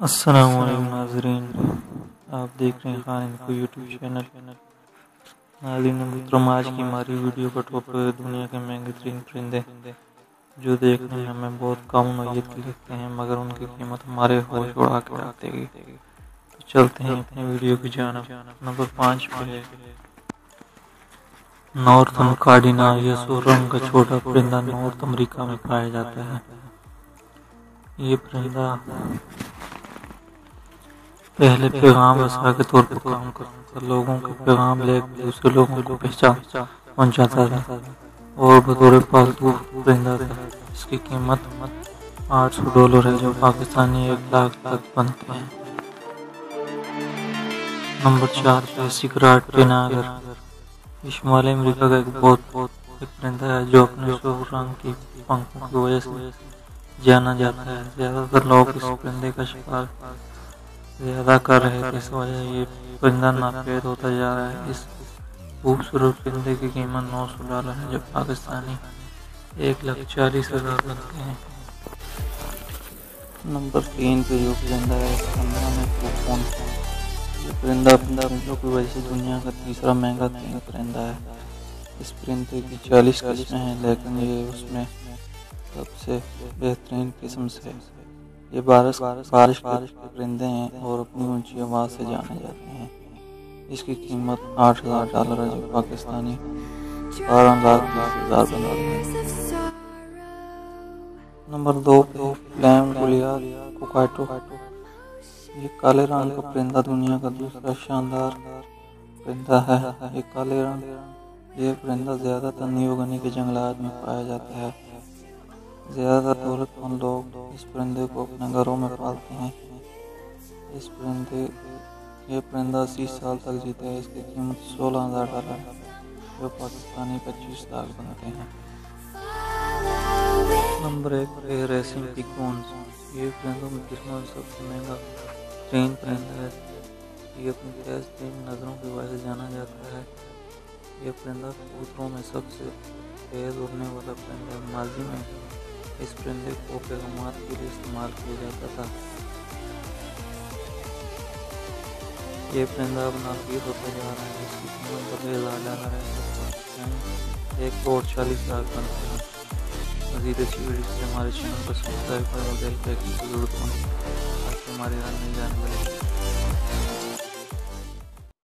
السلام علیکم ناظرین، آپ دیکھ رہے ہیں خان انفو یوٹیوب چینل۔ ناظرین محترم، آج کی ہماری ویڈیو کا ٹاپک ہے دنیا کے مہنگے ترین پرندے جو دیکھنے میں ہمیں بہت کم نوعیت کے لگتے ہیں، مگر ان کی قیمت ہمارے ہوش اڑا کے رکھ دے گی۔ تو چلتے ہیں اپنی ویڈیو کی جانب۔ نمبر 5 پہ ہے نارتھن کارڈینا۔ یہ سرخ رنگ کا چھوٹا پرندہ نارتھ امریکہ میں پایا جاتا ہے۔ یہ پرندہ پہلے پیغام رساں کے طور پر کام کرتا تھا، لوگوں کو پیغام لے کر دوسرے لوگوں کو پہنچاتا تھا اور بطور پالتو پرندہ تھا۔ اس کی قیمت $800 ہے، جو پاکستانی 1 لاکھ تک بنتے ہیں۔ نمبر 4 پہ سکراٹ ٹیناگر۔ یہ شمالی امریکہ کا ایک پرندہ ہے جو اپنے سرخ رنگ کی پنکھوں کی وجہ سے جانا جاتا ہے۔ زیادہ تر لوگ اس پرندے کا شکار زیادہ کر رہے تھے، اس وجہ یہ پرندہ ناپید ہوتا جا رہا ہے۔ اس خوبصورت پرندے کی قیمت $900 ہے، جو پاکستانی 1,40,000 بنتے ہیں۔ نمبر 3 پہ جو پرندہ ہے اس کا نام ہے کوکون۔ یہ پرندہ اپنے پنکھوں کی وجہ سے دنیا کا تیسرا مہنگا ترین پرندہ ہے۔ اس پرندے کی 40 قسمیں ہیں، لیکن یہ اس میں سب سے بہترین قسم سے یہ بارش کے پرندے ہیں اور اپنی اونچی آواز سے جانے جاتے ہیں۔ اس کی قیمت $8,000 ہے، جو پاکستانی 12,20,000 بنتے ہیں۔ نمبر 2 پہ فلیم گولیات کوکاٹو۔ یہ کالے رنگ کا پرندہ دنیا کا دوسرا شاندار پرندہ ہے۔ یہ پرندہ زیادہ تر نیو گنی کے جنگلات میں پایا جاتا ہے۔ زیادہ تر دولت مند لوگ اس پرندے کو اپنے گھروں میں پالتے ہیں۔ یہ پرندہ 80 سال تک جیتا ہے۔ اس کی قیمت $16,000 ہے، جو پاکستانی 25 لاکھ بنتے ہیں۔ نمبر 1 پہ ریسنگ پیکونز۔ یہ پرندوں کی قسموں میں سب سے مہنگا ترین پرندہ ہے۔ یہ اپنی تیز ترین نظروں کی وجہ سے جانا جاتا ہے۔ یہ پرندہ کبوتروں میں سب سے تیز اڑنے والا پرندہ ہے۔ ماضی میں اس پرندے کو پیغامات کے لیے استعمال کیا جاتا تھا۔ یہ پرندہ اب ناپید ہوتا جا رہا ہے۔ اس کی قیمت $32,000 ہے، جو پاکستانی 1,40,000 بنتے ہیں۔ مزید اچھی ویڈیو کے لیے ہمارے چینل کو سبسکرائب کریں اور بیل کے آئیکن کو ضرور دبائیں تاکہ ہماری ہر نئی جانکاری